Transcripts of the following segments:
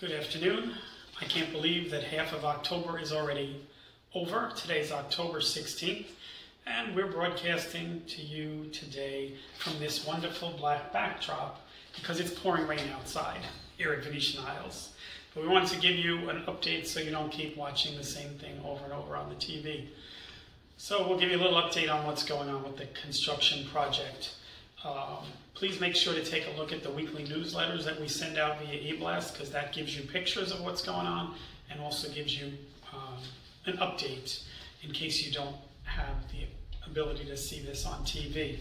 Good afternoon. I can't believe that half of October is already over. Today's October 16th, and we're broadcasting to you today from this wonderful black backdrop because it's pouring rain outside here at Venetian Isles. But we wanted to give you an update so you don't keep watching the same thing over and over on the TV. So we'll give you a little update on what's going on with the construction project. Please make sure to take a look at the weekly newsletters that we send out via eBlast, because that gives you pictures of what's going on and also gives you an update in case you don't have the ability to see this on TV.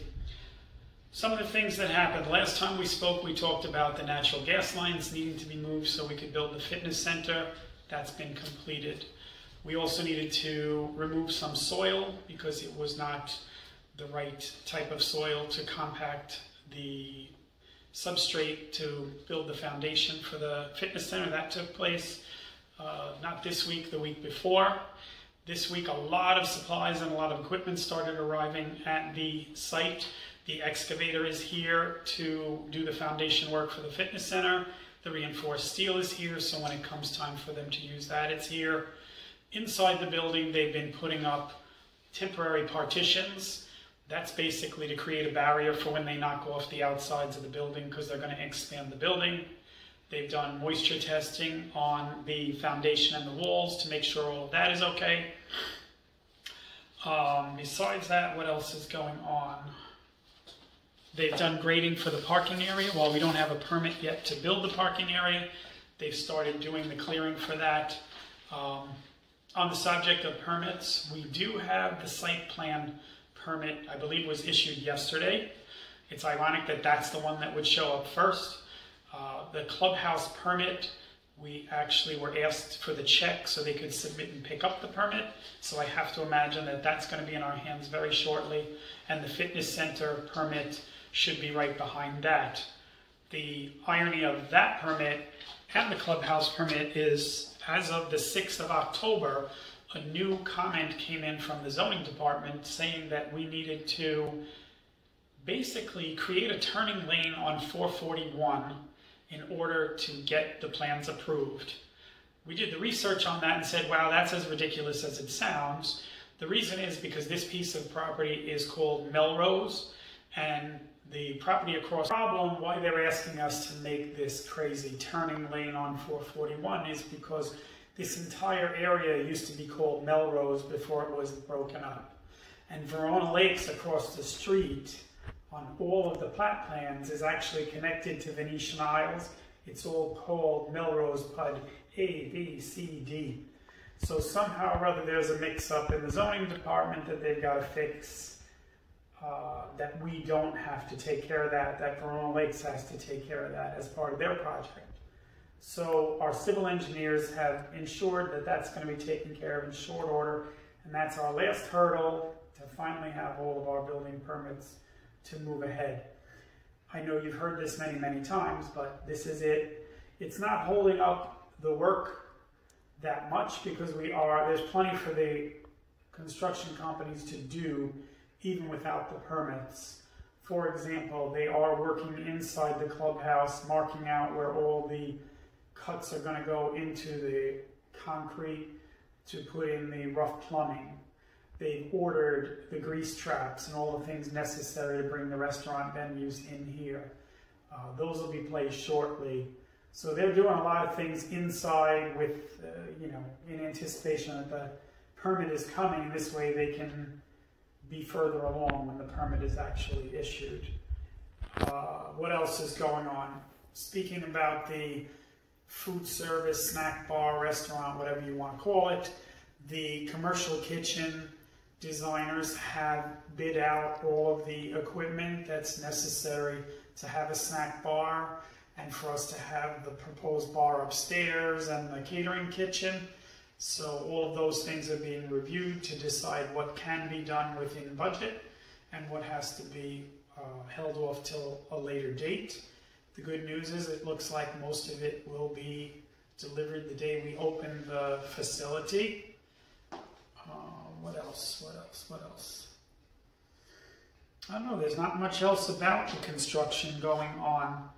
Some of the things that happened. Last time we spoke, we talked about the natural gas lines needing to be moved so we could build the fitness center. That's been completed. We also needed to remove some soil because it was not the right type of soil to compact the substrate to build the foundation for the fitness center. That took place not this week, the week before. This week a lot of supplies and a lot of equipment started arriving at the site. The excavator is here to do the foundation work for the fitness center. The reinforced steel is here, so when it comes time for them to use that, it's here. Inside the building, they've been putting up temporary partitions. That's basically to create a barrier for when they knock off the outsides of the building, because they're going to expand the building. They've done moisture testing on the foundation and the walls to make sure all of that is okay. Besides that, what else is going on? They've done grading for the parking area. While we don't have a permit yet to build the parking area, they've started doing the clearing for that. On the subject of permits, we do have the site plan permit, I believe, was issued yesterday. It's ironic that that's the one that would show up first. The clubhouse permit, we actually were asked for the check so they could submit and pick up the permit. So I have to imagine that that's going to be in our hands very shortly. And the fitness center permit should be right behind that. The irony of that permit and the clubhouse permit is, as of the 6th of October, a new comment came in from the zoning department saying that we needed to basically create a turning lane on 441 in order to get the plans approved. We did the research on that and said, wow, that's as ridiculous as it sounds. The reason is because this piece of property is called Melrose, and the property across the problem, why they're asking us to make this crazy turning lane on 441 is because this entire area used to be called Melrose before it was broken up. And Verona Lakes across the street on all of the plat plans is actually connected to Venetian Isles. It's all called Melrose PUD A, B, C, D. So somehow or other there's a mix-up in the zoning department that they've got to fix. That we don't have to take care of that Verona Lakes has to take care of that as part of their project. So our civil engineers have ensured that that's going to be taken care of in short order, and that's our last hurdle to finally have all of our building permits to move ahead. I know you've heard this many, many times, but this is it. It's not holding up the work that much because there's plenty for the construction companies to do even without the permits. For example, they are working inside the clubhouse, marking out where all the cuts are going to go into the concrete to put in the rough plumbing. They've ordered the grease traps and all the things necessary to bring the restaurant venues in here. Those will be placed shortly. So they're doing a lot of things inside with, in anticipation that the permit is coming. This way they can be further along when the permit is actually issued. What else is going on? Speaking about the food service, snack bar, restaurant, whatever you want to call it, the commercial kitchen designers have bid out all of the equipment that's necessary to have a snack bar and for us to have the proposed bar upstairs and the catering kitchen. So all of those things are being reviewed to decide what can be done within budget and what has to be held off till a later date. The good news is it looks like most of it will be delivered the day we open the facility. What else? I don't know, there's not much else about the construction going on.